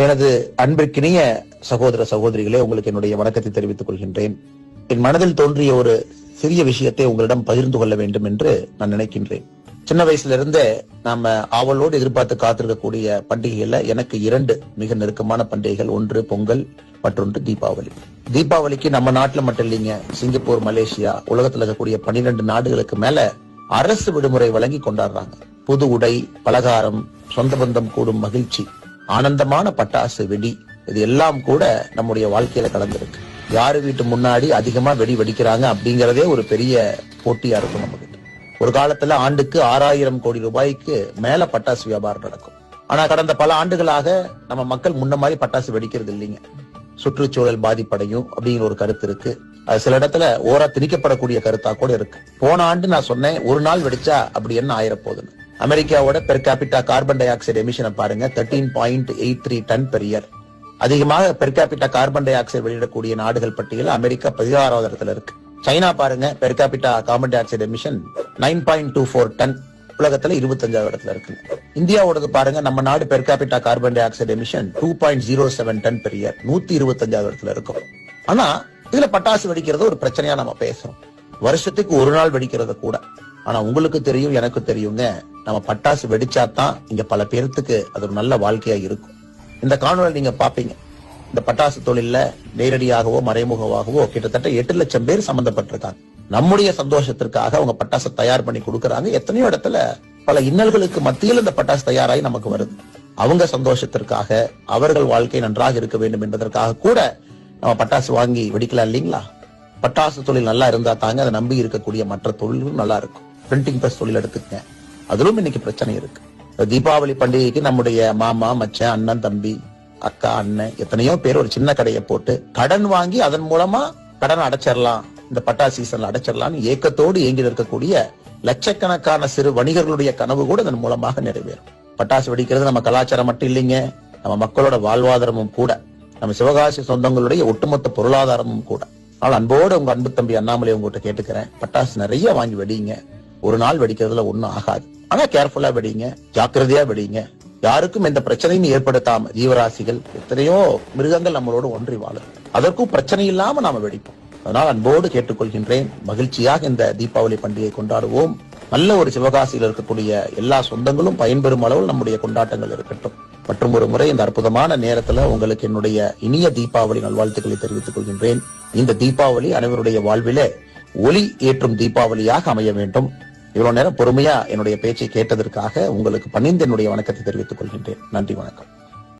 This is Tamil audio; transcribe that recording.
எனது அன்பிற்கினிய சகோதர சகோதரிகளே, உங்களுக்கு என்னுடைய வணக்கத்தை தெரிவித்துக் கொள்கின்றேன். என் மனதில் தோன்றிய ஒரு சிறிய விஷயத்தை உங்களிடம் பகிர்ந்து கொள்ள வேண்டும் என்று நான் நினைக்கின்றேன். சின்ன வயசுல இருந்தே நாம ஆவலோடு எதிர்பார்த்து காத்திருக்கக்கூடிய பண்டிகைகள்ல எனக்கு 2 மிக நெருக்கமான பண்டிகைகள். ஒன்று பொங்கல், மற்றொன்று தீபாவளி. தீபாவளிக்கு நம்ம நாட்டுல மட்டும் இல்லைங்க, சிங்கப்பூர், மலேசியா, உலகத்துல இருக்கக்கூடிய 12 நாடுகளுக்கு மேல அரசு விடுமுறை வழங்கி கொண்டாடுறாங்க. புது உடை, பலகாரம், சொந்த பந்தம் கூடும் மகிழ்ச்சி, ஆனந்தமான பட்டாசு வெடி, இது எல்லாம் கூட நம்முடைய வாழ்க்கையில கலந்துருக்கு. யாரு வீட்டு முன்னாடி அதிகமா வெடி வெடிக்கிறாங்க அப்படிங்கறதே ஒரு பெரிய போட்டியா இருக்கும் நமக்கு. ஒரு காலத்துல ஆண்டுக்கு 6000 கோடி ரூபாய்க்கு மேல பட்டாசு வியாபாரம் நடக்கும். ஆனா கடந்த பல ஆண்டுகளாக நம்ம மக்கள் முன்ன மாதிரி பட்டாசு வெடிக்கிறது இல்லைங்க. சுற்றுச்சூழல் பாதிப்படையும் அப்படிங்கிற ஒரு கருத்து இருக்கு. அது சில இடத்துல ஓரா திணிக்கப்படக்கூடிய கருத்தா கூட இருக்கு. போன ஆண்டு நான் சொன்னேன், ஒரு நாள் வெடிச்சா அப்படி என்ன ஆயிரப்போகுதுன்னு. அமெரிக்காவோட per capita carbon dioxide எமிஷனை பாருங்க, 13.83 டன் பெர் இயர். அதிகமாக per capita carbon dioxide வெளியிடக்கூடிய நாடுகள் பட்டியலில் அமெரிக்கா 16வது இடத்துல இருக்கு. சைனா பாருங்க, per capita carbon dioxide emission 9.24 ton, உலகத்துல 25வது இடத்துல இருக்கு. இந்தியாவோடது பாருங்க, நம்ம நாடு per capita carbon dioxide emission 2.07 ton per year, 125வது இடத்துல இருக்கும். ஆனா இதுல பட்டாசு வெடிக்கிறது ஒரு பிரச்சனையா நம்ம பேசுறோம். வருஷத்துக்கு ஒரு நாள் வெடிக்கிறது கூட. ஆனா உங்களுக்கு தெரியும், எனக்கு தெரியுங்க, நம்ம பட்டாசு வெடிச்சாதான் இங்க பல பேருக்கு அது ஒரு நல்ல வாழ்க்கையா இருக்கும். இந்த காணொலி நீங்க பாப்பீங்க, இந்த பட்டாசு தொழில நேரடியாகவோ மறைமுகமாகவோ கிட்டத்தட்ட 8 லட்சம் பேர் சம்பந்தப்பட்டிருக்காங்க. நம்முடைய சந்தோஷத்திற்காக அவங்க பட்டாசு தயார் பண்ணி கொடுக்கறாங்க. எத்தனையோ இடத்துல பல இன்னல்களுக்கு மத்தியில் இந்த பட்டாசு தயாராகி நமக்கு வருது. அவங்க சந்தோஷத்திற்காக, அவர்கள் வாழ்க்கை நன்றாக இருக்க வேண்டும் என்பதற்காக கூட நம்ம பட்டாசு வாங்கி வெடிக்கலாம் இல்லீங்களா? பட்டாசு தொழில் நல்லா இருந்தா தாங்க அதை நம்பி இருக்கக்கூடிய மற்ற தொழிலும் நல்லா இருக்கும். பிரிண்டிங் பிரஸ் தொழில் எடுத்துக்கங்க, அதிலும் இன்னைக்கு பிரச்சனை இருக்கு. தீபாவளி பண்டிகைக்கு நம்முடைய மாமா, மச்சான், அண்ணன், தம்பி, அக்கா, அண்ணன் எத்தனையோ பேர் ஒரு சின்ன கடையை போட்டு கடன் வாங்கி அதன் மூலமா கடன் அடைச்சிடலாம், இந்த பட்டாசு சீசன்ல அடைச்சிடலாம்னு ஏக்கத்தோடு ஏங்கி இருக்கக்கூடிய லட்சக்கணக்கான சிறு வணிகர்களுடைய கனவு கூட இதன் மூலமாக நிறைவேறும். பட்டாசு வெடிக்கிறது நம்ம கலாச்சாரம் மட்டும் இல்லைங்க, நம்ம மக்களோட வாழ்வாதாரமும் கூட, நம்ம சிவகாசி சொந்தங்களுடைய ஒட்டுமொத்த பொருளாதாரமும் கூட. ஆனால் அன்போடு உங்க அன்பு தம்பி அண்ணாமலை உங்ககிட்ட கேட்டுக்கிறேன், பட்டாசு நிறைய வாங்கி வெடிங்க. ஒரு நாள் வெடிக்கிறதுல ஒண்ணும் ஆகாது. ஆனா கேர்ஃபுல்லா வெடிங்க, ஜாக்கிரதையா வெடிங்க. யாருக்கும் எந்த பிரச்சனையும் ஏற்படுத்தாம, ஜீவராசிகள் எத்தனையோ மிருகங்கள் நம்மளோடு ஒன்றி வாழும், அதற்கும் பிரச்சனை இல்லாம நாம வெடிப்போம். அதனால் அன்போடு கேட்டுக்கொள்கின்றேன், மகிழ்ச்சியாக இந்த தீபாவளி பண்டிகை கொண்டாடுவோம். நல்ல ஒரு சிவகாசியில் இருக்கக்கூடிய எல்லா சொந்தங்களும் பயன்பெறும் அளவில் நம்முடைய கொண்டாட்டங்கள் இருக்கட்டும். மற்றும் ஒரு முறை இந்த அற்புதமான நேரத்துல உங்களுக்கு என்னுடைய இனிய தீபாவளி நல்வாழ்த்துக்களை தெரிவித்துக் கொள்கின்றேன். இந்த தீபாவளி அனைவருடைய வாழ்விலே ஒளி ஏற்றும் தீபாவளியாக அமைய வேண்டும். இவ்வளவு நேரம் பொறுமையா என்னுடைய பேச்சை கேட்டதற்காக உங்களுக்கு பணிந்து என்னுடைய வணக்கத்தை தெரிவித்துக் கொள்கின்றேன். நன்றி, வணக்கம்.